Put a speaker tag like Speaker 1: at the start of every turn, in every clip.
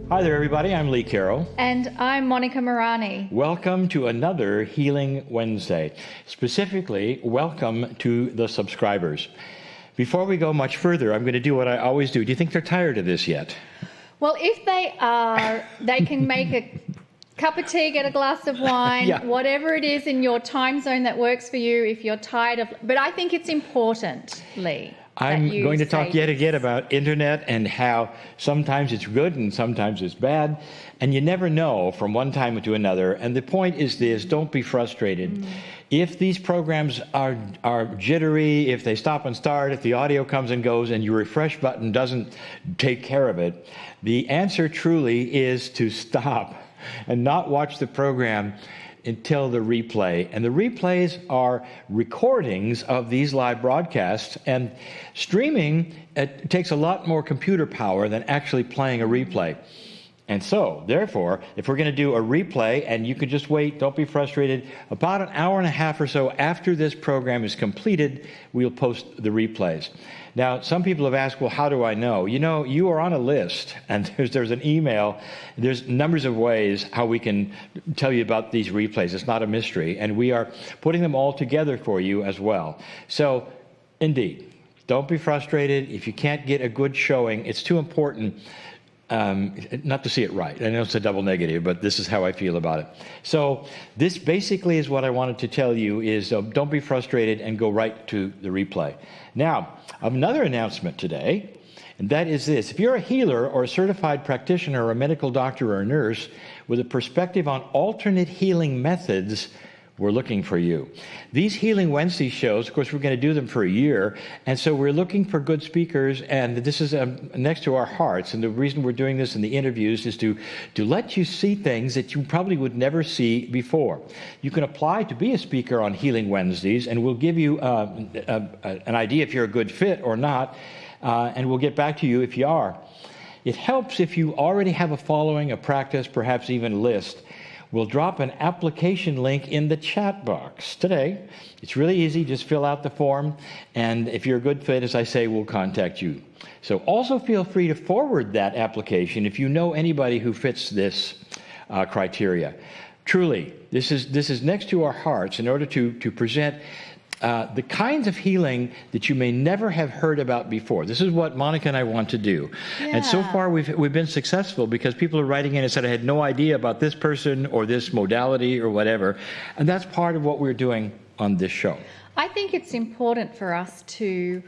Speaker 1: Hi there, everybody. I'm Lee Carroll.
Speaker 2: And I'm Monica Muranyi.
Speaker 1: Welcome to another Healing Wednesday. Specifically, welcome to the subscribers. Before we go much further, I'm going to do what I always do. Do you think they're tired of this yet?
Speaker 2: Well, if they are, they can make a cup of tea, get a glass of wine, whatever it is in your time zone that works for you if you're tired of... But I think it's important, Lee.
Speaker 1: I'm going to talk yet again about internet and how sometimes it's good and sometimes it's bad. And you never know from one time to another. And the point is this, don't be frustrated. If these programs are jittery, if they stop and start, if the audio comes and goes and your refresh button doesn't take care of it, the answer truly is to stop and not watch the program until the replay. And the replays are recordings of these live broadcasts, and streaming it takes a lot more computer power than actually playing a replay. And so, therefore, if we're going to do a replay, and you can just wait, don't be frustrated, about an hour and a half or so after this program is completed, we'll post the replays. Now, some people have asked, well, how do I know? You know, you are on a list, and there's an email. There's numbers of ways how we can tell you about these replays. It's not a mystery, and we are putting them all together for you as well. So, indeed, don't be frustrated. If you can't get a good showing, it's too important not to see it right. I know it's a double negative, but this is how I feel about it. So this basically is what I wanted to tell you is don't be frustrated and go right to the replay. Now, another announcement today, and that is this. If you're a healer or a certified practitioner or a medical doctor or a nurse with a perspective on alternate healing methods, we're looking for you. These Healing Wednesday shows, of course, we're going to do them for a year, and so we're looking for good speakers, and this is next to our hearts, and the reason we're doing this in the interviews is to let you see things that you probably would never see before. You can apply to be a speaker on Healing Wednesdays, and we'll give you an idea if you're a good fit or not, and we'll get back to you if you are. It helps if you already have a following, a practice, perhaps even a list. We'll drop an application link in the chat box today. It's really easy. Just fill out the form. And if you're a good fit, as I say, we'll contact you. So also feel free to forward that application if you know anybody who fits this criteria. Truly, this is next to our hearts in order to present the kinds of healing that you may never have heard about before. This is what Monica and I want to do. Yeah. And so far we've been successful because people are writing in and said, I had no idea about this person or this modality or whatever. And that's part of what we're doing on this show.
Speaker 2: I think it's important for us to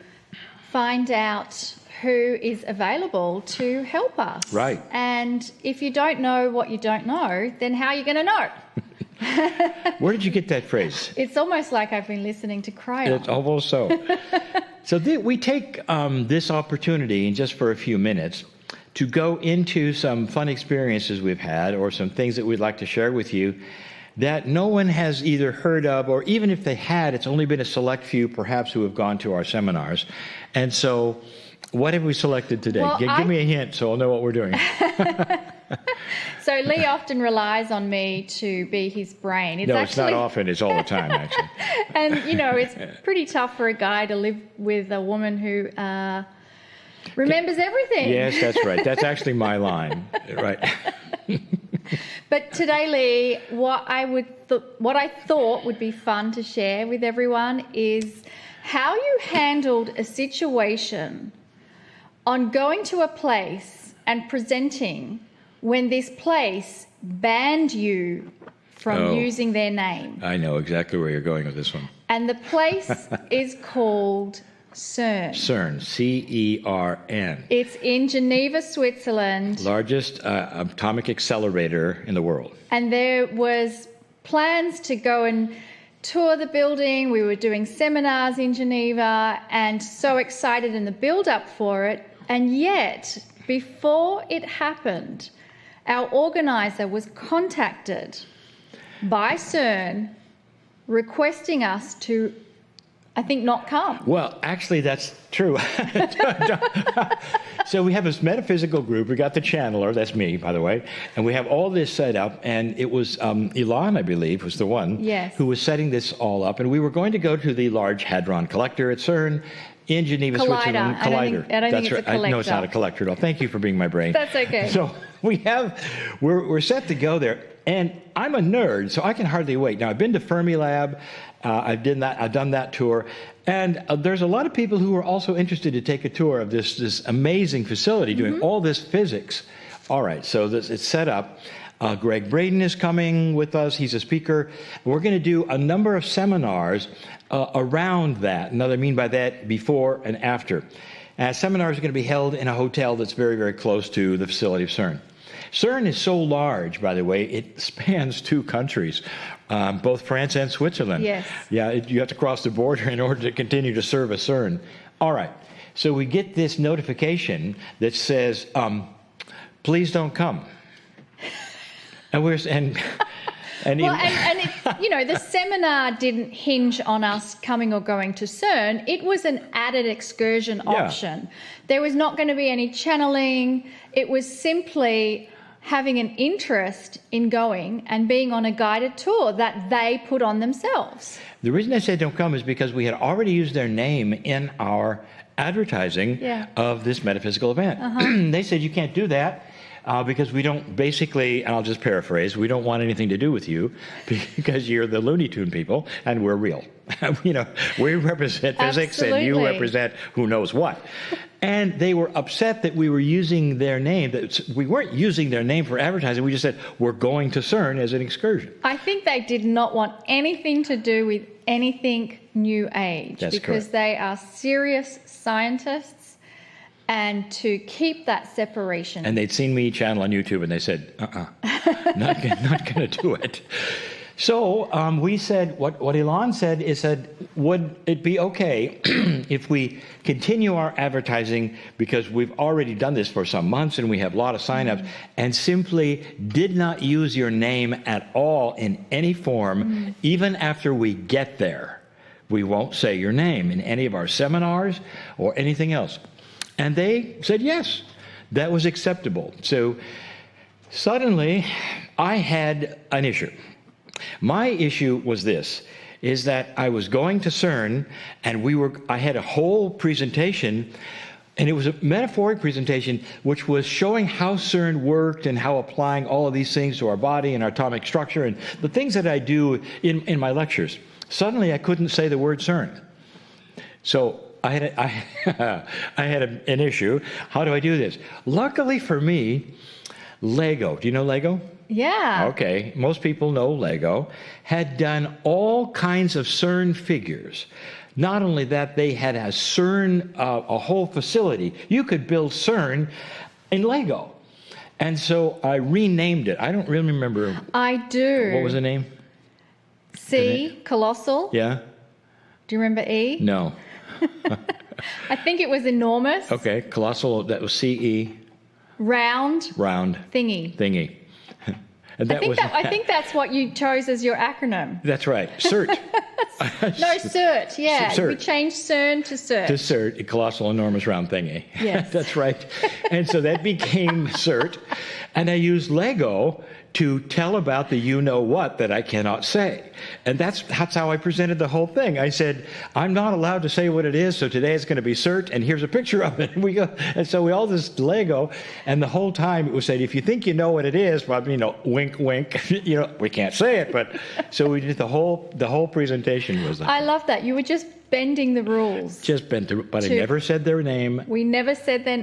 Speaker 2: find out who is available to help us.
Speaker 1: Right.
Speaker 2: And if you don't know what you don't know, then how are you going to know?
Speaker 1: Where did you get that phrase?
Speaker 2: It's almost like I've been listening to Kryon.
Speaker 1: It's almost so. So we take this opportunity, just for a few minutes, to go into some fun experiences we've had or some things that we'd like to share with you that no one has either heard of, or even if they had, it's only been a select few perhaps who have gone to our seminars. And so what have we selected today?
Speaker 2: Well,
Speaker 1: Give me a hint so I'll know what we're doing.
Speaker 2: So Lee often relies on me to be his brain.
Speaker 1: It's not often. It's all the time, actually.
Speaker 2: And, you know, it's pretty tough for a guy to live with a woman who remembers everything.
Speaker 1: Yes, that's right. That's actually my line. Right.
Speaker 2: But today, Lee, what I thought would be fun to share with everyone is how you handled a situation on going to a place and presenting when this place banned you from using their name.
Speaker 1: I know exactly where you're going with this one.
Speaker 2: And the place is called CERN.
Speaker 1: CERN, C-E-R-N.
Speaker 2: It's in Geneva, Switzerland.
Speaker 1: Largest atomic accelerator in the world.
Speaker 2: And there was plans to go and tour the building. We were doing seminars in Geneva and so excited in the build-up for it. And yet, before it happened, our organizer was contacted by CERN requesting us to, I think, not come.
Speaker 1: Well, actually, that's true. So we have this metaphysical group. We got the channeler, that's me, by the way, and we have all this set up, and it was Elon, I believe, was the one who was setting this all up, and we were going to go to the Large Hadron Collector at CERN, in Geneva, Switzerland.
Speaker 2: Collider. I don't think it's a collector.
Speaker 1: No, it's not a collector at all. Thank you for being my brain.
Speaker 2: That's okay.
Speaker 1: So we're set to go there. And I'm a nerd, so I can hardly wait. Now, I've been to Fermilab. I've done that tour. And there's a lot of people who are also interested to take a tour of this amazing facility doing all this physics. All right, so it's set up. Braden is coming with us. He's a speaker. We're going to do a number of seminars around that. And what I mean by that, before and after. Seminars are going to be held in a hotel that's very, very close to the facility of CERN. CERN is so large, by the way, it spans 2 countries, both France and Switzerland.
Speaker 2: Yes.
Speaker 1: Yeah, you have to cross the border in order to continue to serve a CERN. All right, so we get this notification that says, please don't come. And
Speaker 2: well, the seminar didn't hinge on us coming or going to CERN. It was an added excursion option. There was not going to be any channeling. It was simply having an interest in going and being on a guided tour that they put on themselves.
Speaker 1: The reason I said don't come is because we had already used their name in our advertising of this metaphysical event. They said you can't do that. Because we don't basically, and I'll just paraphrase, we don't want anything to do with you because you're the Looney Tune people and we're real. We represent physics and you represent who knows what. And they were upset that we were using their name. That we weren't using their name for advertising. We just said, we're going to CERN as an excursion.
Speaker 2: I think they did not want anything to do with anything New Age.
Speaker 1: That's
Speaker 2: because
Speaker 1: correct.
Speaker 2: They are serious scientists. And to keep that separation.
Speaker 1: And they'd seen me channel on YouTube, and they said, not going to do it. So we said, what Elon said is that, would it be okay if we continue our advertising, because we've already done this for some months and we have a lot of signups, and simply did not use your name at all in any form, even after we get there. We won't say your name in any of our seminars or anything else. And they said yes, that was acceptable. So suddenly I had an issue. My issue was this, is that I was going to CERN and I had a whole presentation, and it was a metaphoric presentation which was showing how CERN worked and how applying all of these things to our body and our atomic structure and the things that I do in my lectures. Suddenly I couldn't say the word CERN. So I had an issue. How do I do this? Luckily for me, Lego. Do you know Lego?
Speaker 2: Yeah.
Speaker 1: Okay. Most people know Lego. Had done all kinds of CERN figures. Not only that, they had a CERN, a whole facility. You could build CERN in Lego. And so I renamed it. I don't really remember.
Speaker 2: I do.
Speaker 1: What was the name?
Speaker 2: C, colossal.
Speaker 1: Yeah.
Speaker 2: Do you remember E?
Speaker 1: No.
Speaker 2: I think it was enormous.
Speaker 1: Okay, colossal, that was CE.
Speaker 2: Round.
Speaker 1: Thingy. And
Speaker 2: I think that's what you chose as your acronym.
Speaker 1: That's right, CERT.
Speaker 2: No, CERT, yeah.
Speaker 1: CERT.
Speaker 2: We changed CERN to CERT.
Speaker 1: To CERT, a colossal, enormous, round thingy.
Speaker 2: Yes.
Speaker 1: That's right. And so that became CERT. And I used Lego to tell about the you-know-what that I cannot say. And that's how I presented the whole thing. I said, I'm not allowed to say what it is, so today it's going to be CERT, and here's a picture of it. And so we all just Lego, and the whole time it was saying, if you think you know what it is, well, wink, wink. We can't say it, but so we did the whole presentation was that.
Speaker 2: I love that. You were just bending the rules.
Speaker 1: Just bent through, but I never said their name.
Speaker 2: You never said their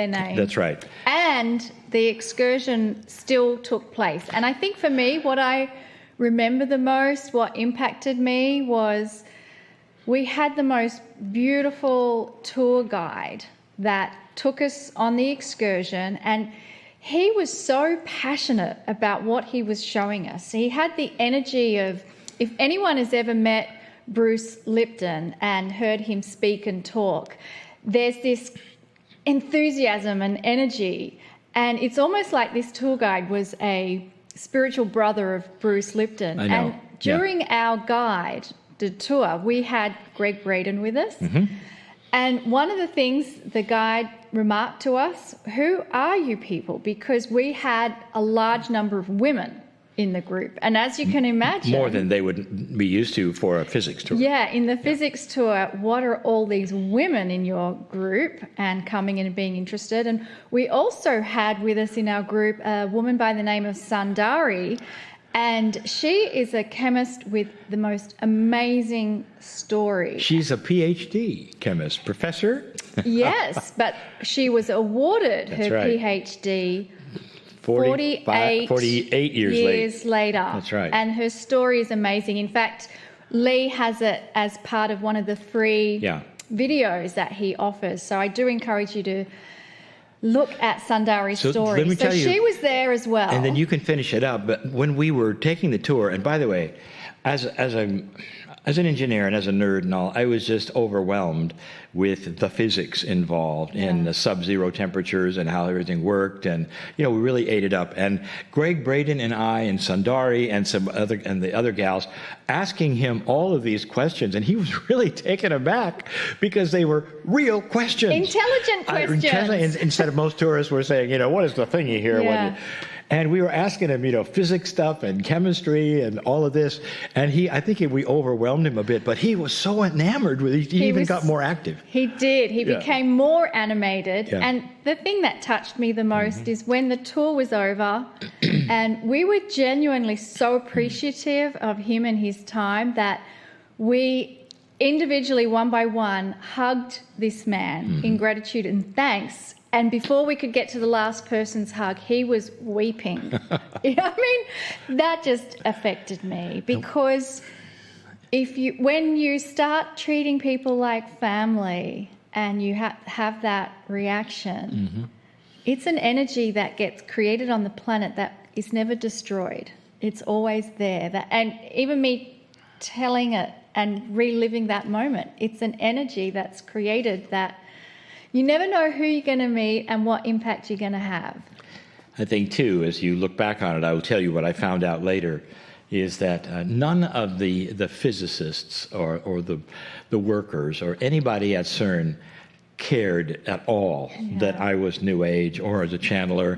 Speaker 2: name.
Speaker 1: That's right.
Speaker 2: And the excursion still took place. And I think for me, what I remember the most, what impacted me, was we had the most beautiful tour guide that took us on the excursion, and he was so passionate about what he was showing us. He had the energy of, if anyone has ever met Bruce Lipton and heard him speak and talk, there's this enthusiasm and energy, and it's almost like this tour guide was a spiritual brother of Bruce Lipton.
Speaker 1: I know.
Speaker 2: And during our guide, the tour, we had Braden with us. And one of the things the guide remarked to us, who are you people? Because we had a large number of women. in the group. And as you can imagine...
Speaker 1: More than they would be used to for a physics tour.
Speaker 2: Yeah, in the physics tour, what are all these women in your group and coming in and being interested? And we also had with us in our group a woman by the name of Sundari, and she is a chemist with the most amazing story.
Speaker 1: She's a PhD chemist, professor.
Speaker 2: Yes, but she was awarded her PhD 48 years later.
Speaker 1: That's right.
Speaker 2: And her story is amazing. In fact, Lee has it as part of one of the free videos that he offers. So I do encourage you to look at Sundari's story.
Speaker 1: Let me tell you,
Speaker 2: she was there as well.
Speaker 1: And then you can finish it up. But when we were taking the tour, and by the way, as an engineer and as a nerd and all, I was just overwhelmed with the physics involved in the sub-zero temperatures and how everything worked, and we really ate it up. And Greg, Braden, and I, and Sundari, and the other gals, asking him all of these questions, and he was really taken aback because they were real questions,
Speaker 2: intelligent questions.
Speaker 1: Instead of most tourists were saying, what is the thingy here? And we were asking him, physics stuff and chemistry and all of this. And I think we overwhelmed him a bit, but he was so enamored with it. He even got more active.
Speaker 2: He did. He became more animated. Yeah. And the thing that touched me the most is when the tour was over and we were genuinely so appreciative of him and his time that we individually, one by one, hugged this man in gratitude and thanks. And before we could get to the last person's hug, he was weeping. I mean, that just affected me because when you start treating people like family and you have that reaction, it's an energy that gets created on the planet that is never destroyed. It's always there. And even me telling it and reliving that moment, it's an energy that's created that you never know who you're going to meet and what impact you're going to have.
Speaker 1: I think, too, as you look back on it, I will tell you what I found out later, is that none of the physicists or the workers or anybody at CERN cared at all that I was New Age or as a channeler,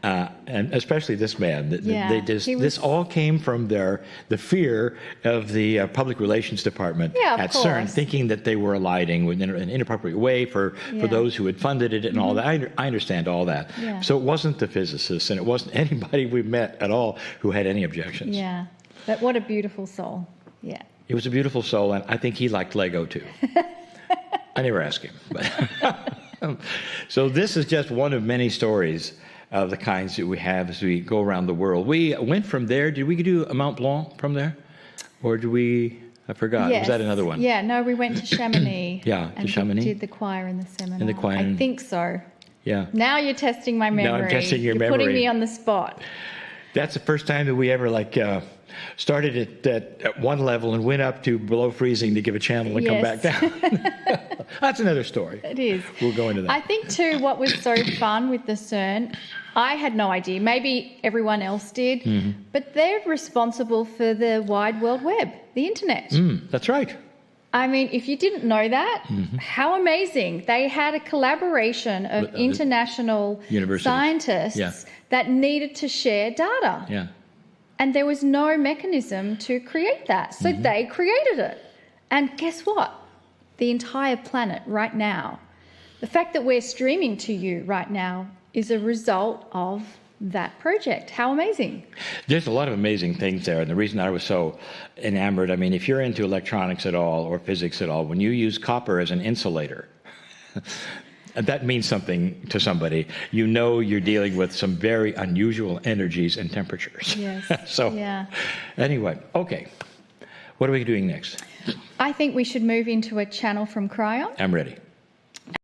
Speaker 1: and especially this man. This all came from the fear of the public relations department at CERN, thinking that they were aligning in an inappropriate way for those who had funded it and all that. I understand all that. So it wasn't the physicists and it wasn't anybody we met at all who had any objections.
Speaker 2: Yeah, but what a beautiful soul. Yeah.
Speaker 1: It was a beautiful soul, and I think he liked Lego too. I never asked him. But so this is just one of many stories of the kinds that we have as we go around the world. We went from there. Did we do a Mont Blanc from there? Or did we... I forgot.
Speaker 2: Yes.
Speaker 1: Was that another one?
Speaker 2: Yeah, no, we went to Chamonix.
Speaker 1: To Chamonix.
Speaker 2: Did the choir in the seminar.
Speaker 1: And the choir.
Speaker 2: I think so.
Speaker 1: Yeah.
Speaker 2: Now you're testing my memory.
Speaker 1: Now I'm testing your memory.
Speaker 2: You're putting me on the spot.
Speaker 1: That's the first time that we ever started at one level and went up to below freezing to give a channel and come back down. That's another story.
Speaker 2: It is.
Speaker 1: We'll go into that.
Speaker 2: I think, too, what was so fun with the CERN, I had no idea. Maybe everyone else did. But they're responsible for the wide world web, the internet.
Speaker 1: That's right.
Speaker 2: I mean, if you didn't know that, how amazing. They had a collaboration of international scientists that needed to share data.
Speaker 1: Yeah.
Speaker 2: And there was no mechanism to create that. So they created it. And guess what? The entire planet right now, the fact that we're streaming to you right now is a result of that project. How amazing.
Speaker 1: There's a lot of amazing things there. And the reason I was so enamored, I mean, if you're into electronics at all or physics at all, when you use copper as an insulator, that means something to somebody. You're dealing with some very unusual energies and temperatures.
Speaker 2: Yes.
Speaker 1: Anyway, okay. What are we doing next?
Speaker 2: I think we should move into a channel from Kryon.
Speaker 1: I'm ready.